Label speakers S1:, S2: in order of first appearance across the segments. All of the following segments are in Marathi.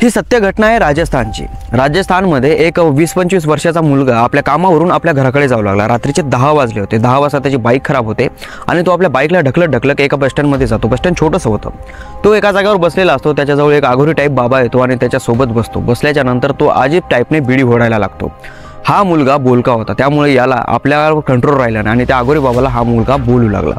S1: ही सत्य घटना आहे राजस्थानची। राजस्थानमध्ये एक 20-25 वर्षाचा मुलगा आपल्या कामावरून आपल्या घराकडे जाऊ लागला। रात्रीचे 10 वाजले होते। 10 वाजता त्याची बाईक खराब होते आणि तो आपल्या बाईकला ढकलत एका बस स्टँडमध्ये जातो। बस स्टँड छोटंसं होतं। तो एका जागेवर बसलेला असतो। त्याच्याजवळ एक आघोरी टाईप बाबा येतो आणि त्याच्यासोबत बसतो। बसल्याच्या नंतर तो अजीब टाईपने बिडी फोडायला लागतो। हा मुलगा बोलका होता, त्यामुळे याला आपल्यावर कंट्रोल राहिला नाही आणि त्या आघोरी बाबाला हा मुलगा बोलू लागला।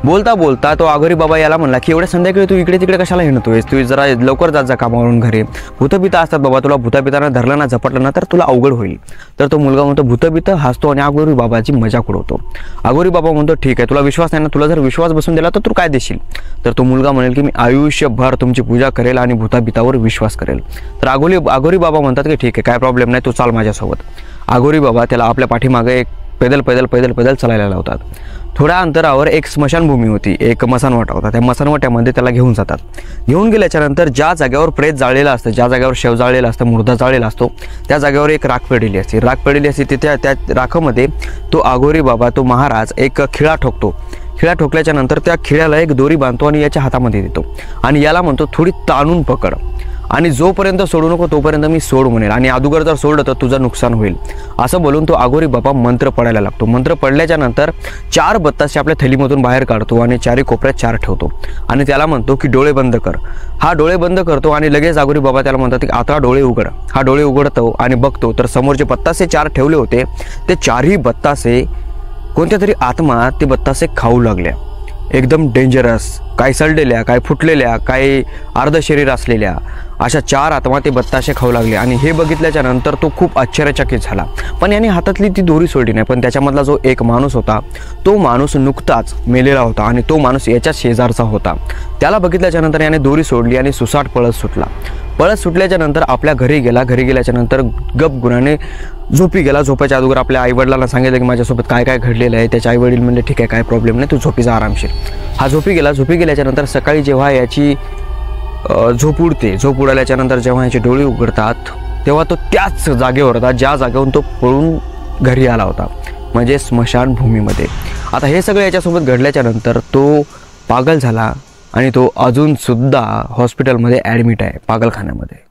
S1: बोलता बोलता तो आघोरी बाबा याला म्हणला की एवढ्या संध्याकाळी तू इकडे तिकडे कशाला हिंडतोयस, तू जरा लवकर जात जा कामावरून घरी। भूतपिता असतात बाबा, तुला भूतपितानं धरलं ना झपटलं ना तर तुला अवघड होईल। तर तो मुलगा म्हणतो भूतपिता, हसतो आणि आघोरी बाबाची मजाक उडवतो। आघोरी बाबा म्हणतो ठीक आहे, तुला विश्वास नाही ना, तुला जर विश्वास बसून दिला तर तू काय देशील। तर तो मुलगा म्हणेल की मी आयुष्यभर तुमची पूजा करेल आणि भूतपितावर विश्वास करेल। तर आघोरी बाबा म्हणतात की ठीक आहे, काय प्रॉब्लेम नाही, तू चाल माझ्यासोबत। आघोरी बाबा त्याला आपल्या पाठीमागे एक पैदल चालायला लावतात। थोड्या अंतरावर एक स्मशानभूमी होती, एक मसानवाटा होता। त्या मसानवाट्यामध्ये त्याला घेऊन जातात। घेऊन गेल्याच्या नंतर ज्या जागेवर प्रेत जाळलेला असतं, ज्या जागेवर शव जाळलेला असतं, मुर्दा जाळलेला असतो, त्या जागेवर एक राख पेढलेली असते। तिथे त्या राखामध्ये तो आघोरी बाबा, तो महाराज एक खिळा ठोकतो। खिळा ठोकल्याच्या नंतर त्या खिळ्याला एक दोरी बांधतो आणि याच्या हातामध्ये देतो आणि याला म्हणतो थोडी ताणून पकड आणि जोपर्यंत सोडू नको तोपर्यंत मी सोड म्हणेल आणि अगोदर जर सोडलं तर तुझं नुकसान होईल, असं बोलून तो आघोरी बाबा मंत्र पडायला लागतो। मंत्र पडल्याच्या नंतर 4 बत्तासे आपल्या थैलीमधून बाहेर काढतो आणि 4 कोपऱ्यात 4 ठेवतो आणि त्याला म्हणतो की डोळे बंद कर। हा डोळे बंद करतो आणि लगेच आघोरी बाबा त्याला म्हणतात की आता डोळे उघड। हा डोळे उघडतो आणि बघतो तर समोर जे बत्तासे 4 ठेवले होते ते 4ही बत्तासे कोणत्या तरी आत्मा ते बत्तासे खाऊ लागल्या। एकदम डेंजरस, काय सडलेल्या, काय फुटलेल्या, काय अर्ध शरीर असलेल्या अशा 4 आत्मा ते बत्ताशे खाऊ लागले आणि हे बघितल्याच्या नंतर तो खूप आश्चर्यचकित झाला। पण याने हातातली ती दोरी सोडली नाही। पण त्याच्यामधला जो एक माणूस होता तो माणूस नुकताच मेलेला होता आणि तो माणूस याच्या शेजारचा होता। त्याला बघितल्याच्या नंतर याने दोरी सोडली आणि सुसाट पळत सुटला। पळत सुटल्याच्या नंतर आपल्या घरी गेला। घरी गेल्याच्या नंतर गप गुणाने झोपी गेला। झोपायच्या अगोदर आपल्या आईवडिलांना सांगितलं की माझ्यासोबत काय काय घडलेलं आहे। त्याचे आईवडील म्हणले ठीक आहे, काय प्रॉब्लेम नाही, तू झोपीचा आरामशीर। हा झोपी गेला। झोपी गेल्याच्या नंतर सकाळी जेव्हा याची झोप उडते, झोप उडाल्याच्या नंतर जेव्हा याचे डोळे उघडतात तेव्हा तो त्याच जागेवर होता ज्या जागेवरून तो पळून घरी आला होता, म्हणजे स्मशानभूमीमध्ये। आता हे सगळं याच्यासोबत घडल्याच्या नंतर तो पागल झाला आणि तो अजूनसुद्धा हॉस्पिटलमध्ये ॲडमिट आहे, पागलखान्यामध्ये।